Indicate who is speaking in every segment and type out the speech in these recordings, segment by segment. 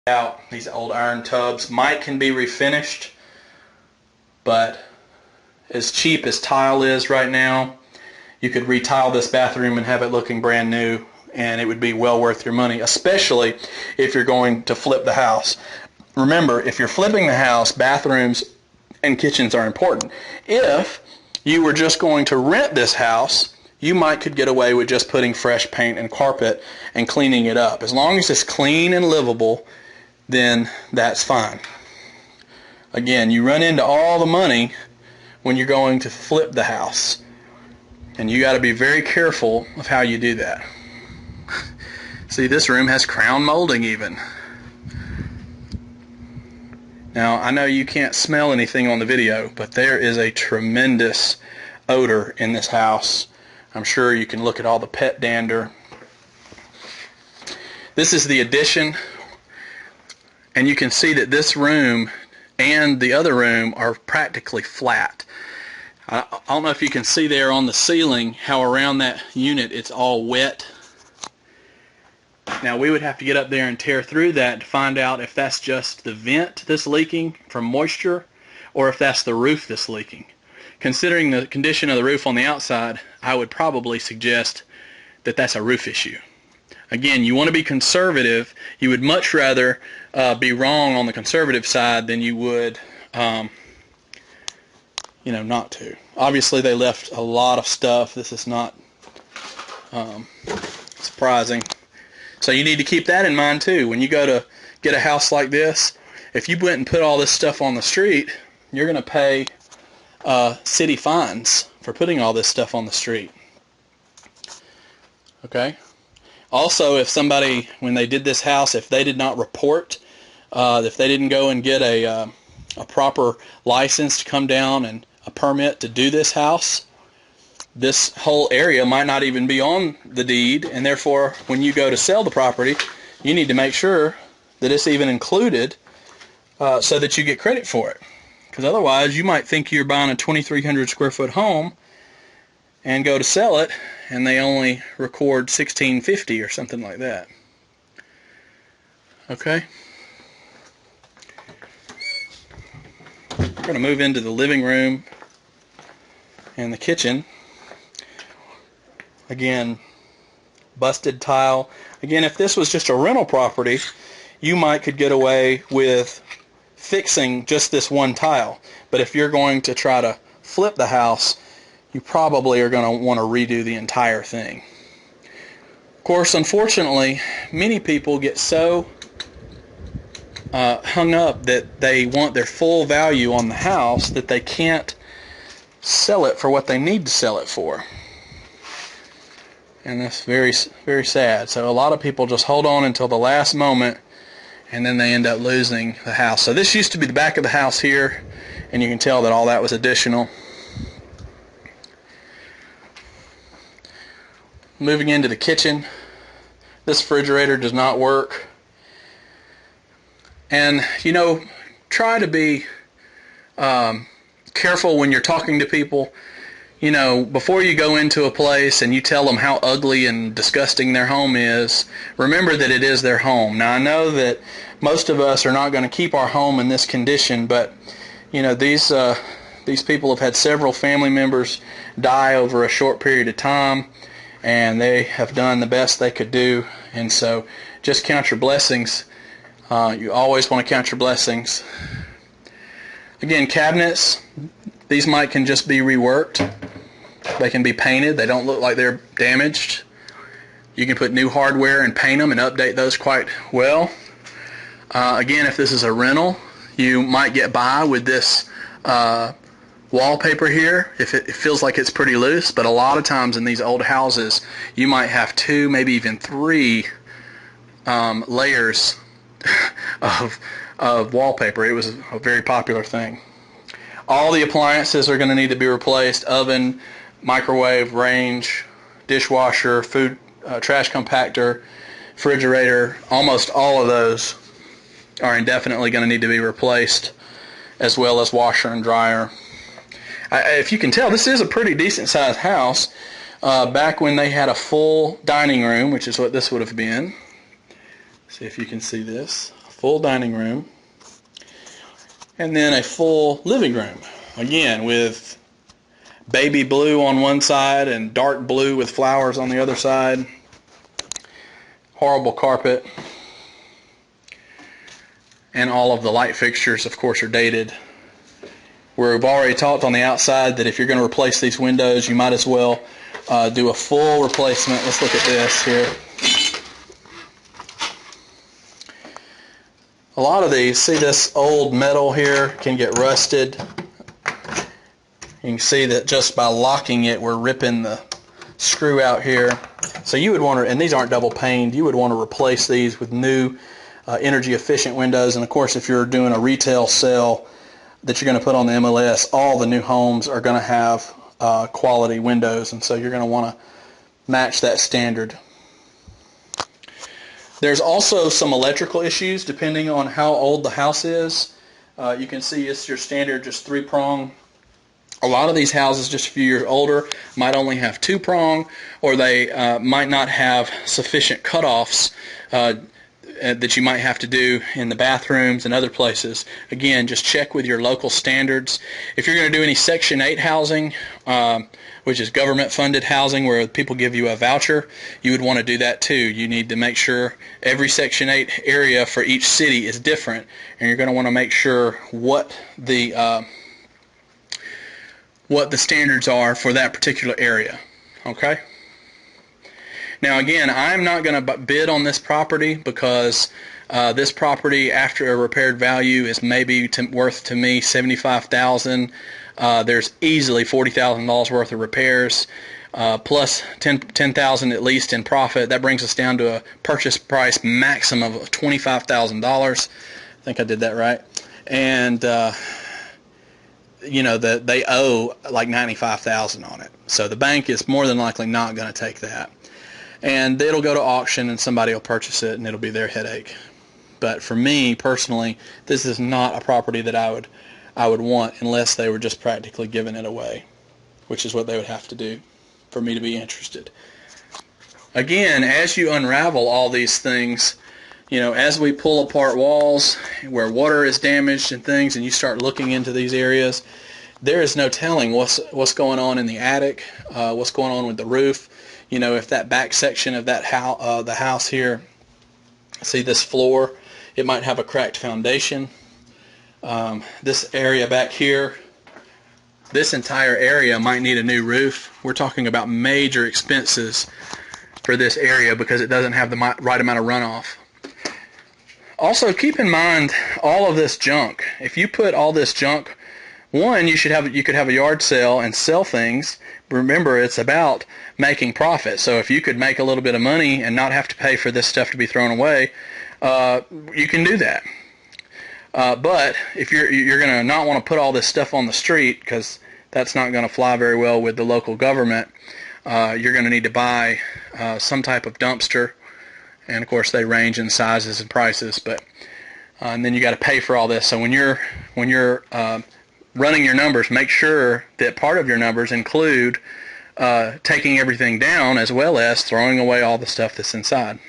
Speaker 1: out. These old iron tubs can be refinished, but as cheap as tile is right now, you could retile this bathroom and have it looking brand new, and it would be well worth your money, especially if you're going to flip the house. Remember, if you're flipping the house, bathrooms and kitchens are important. If you were just going to rent this house, you could get away with just putting fresh paint and carpet and cleaning it up. As long as it's clean and livable, then that's fine. Again, you run into all the money when you're going to flip the house, and you got to be very careful of how you do that. See, this room has crown molding even. Now, I know you can't smell anything on the video, but there is a tremendous odor in this house. I'm sure you can look at all the pet dander. This is the addition, and you can see that this room and the other room are practically flat. I don't know if you can see there on the ceiling how around that unit it's all wet. Now we would have to get up there and tear through that to find out if that's just the vent that's leaking from moisture or if that's the roof that's leaking. Considering the condition of the roof on the outside, I would probably suggest that that's a roof issue. Again, you want to be conservative. You would much rather be wrong on the conservative side than you would not to. Obviously they left a lot of stuff. This is not surprising. So you need to keep that in mind too. When you go to get a house like this, if you went and put all this stuff on the street, you're going to pay city fines for putting all this stuff on the street. Okay? Also, if somebody, when they did this house, if they did not report, if they didn't go and get a proper license to come down and a permit to do this house, this whole area might not even be on the deed, and therefore when you go to sell the property, you need to make sure that it's even included so that you get credit for it. Because otherwise you might think you're buying a 2,300 square foot home and go to sell it and they only record $1,650 or something like that. Okay? We're going to move into the living room and the kitchen. Again, busted tile. Again, if this was just a rental property, you could get away with fixing just this one tile. But if you're going to try to flip the house, you probably are going to want to redo the entire thing. Of course, unfortunately, many people get so hung up that they want their full value on the house that they can't sell it for what they need to sell it for. And that's very, very sad. So a lot of people just hold on until the last moment, and then they end up losing the house. So this used to be the back of the house here, and you can tell that all that was additional. Moving into the kitchen, this refrigerator does not work. And try to be careful when you're talking to people. Before you go into a place and you tell them how ugly and disgusting their home is, remember that it is their home. Now I know that most of us are not going to keep our home in this condition, but these people have had several family members die over a short period of time, and they have done the best they could do. And so just count your blessings. You always want to count your blessings. Again, cabinets, these can just be reworked. They can be painted. They don't look like they're damaged. You can put new hardware and paint them and update those quite well. Again, if this is a rental, you might get by with this wallpaper here if it feels like it's pretty loose, but a lot of times in these old houses you might have 2, maybe even 3 layers of wallpaper. It was a very popular thing. All the appliances are going to need to be replaced: oven, microwave, range, dishwasher, food, trash compactor, refrigerator. Almost all of those are indefinitely going to need to be replaced, as well as washer and dryer. If you can tell, this is a pretty decent sized house. Back when they had a full dining room, which is what this would have been. See if you can see this. A full dining room, and then a full living room. Again, with baby blue on one side and dark blue with flowers on the other side. Horrible carpet. And all of the light fixtures, of course, are dated. We've already talked on the outside that if you're going to replace these windows, you might as well do a full replacement. Let's look at this here. A lot of these, see this old metal here can get rusted. You can see that just by locking it, we're ripping the screw out here. So you would want to, and these aren't double paned, you would want to replace these with new energy efficient windows. And of course, if you're doing a retail sale that you're going to put on the MLS, all the new homes are going to have quality windows, and so you're going to want to match that standard. There's also some electrical issues depending on how old the house is. You can see it's your standard just 3-prong. A lot of these houses just a few years older might only have 2-prong, or they might not have sufficient cutoffs that you might have to do in the bathrooms and other places. Again, just check with your local standards. If you're going to do any Section 8 housing, which is government-funded housing where people give you a voucher, you would want to do that too. You need to make sure every Section 8 area for each city is different, and you're going to want to make sure what the standards are for that particular area. Okay? Now again, I'm not going to bid on this property because this property, after a repaired value, is maybe worth to me $75,000. There's easily $40,000 worth of repairs, plus $10,000 at least in profit. That brings us down to a purchase price maximum of $25,000. I think I did that right. And you know that they owe like $95,000 on it, so the bank is more than likely not going to take that. And it'll go to auction and somebody will purchase it and it'll be their headache. But for me personally, this is not a property that I would want unless they were just practically giving it away, which is what they would have to do for me to be interested. Again, as you unravel all these things, you know, as we pull apart walls where water is damaged and things, and you start looking into these areas, there is no telling what's going on in the attic, what's going on with the roof. You know, if that back section of that the house here, see this floor, it might have a cracked foundation. This area back here, this entire area might need a new roof. We're talking about major expenses for this area because it doesn't have the right amount of runoff. Also, keep in mind all of this junk. If you put all this junk, one, you could have a yard sale and sell things. Remember, it's about making profit. So if you could make a little bit of money and not have to pay for this stuff to be thrown away, you can do that. But if you're going to not want to put all this stuff on the street, because that's not going to fly very well with the local government, you're going to need to buy some type of dumpster. And of course, they range in sizes and prices. But and then you got to pay for all this. So when you're running your numbers, make sure that part of your numbers include taking everything down as well as throwing away all the stuff that's inside.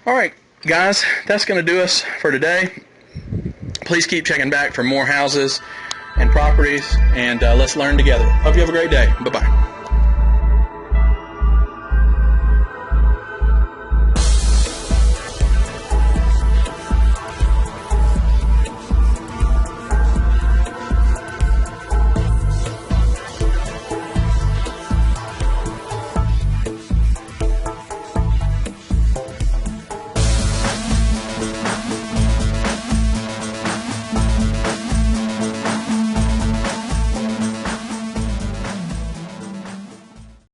Speaker 1: All right, guys, that's going to do us for today. Please keep checking back for more houses and properties, and let's learn together. Hope you have a great day. Bye-bye.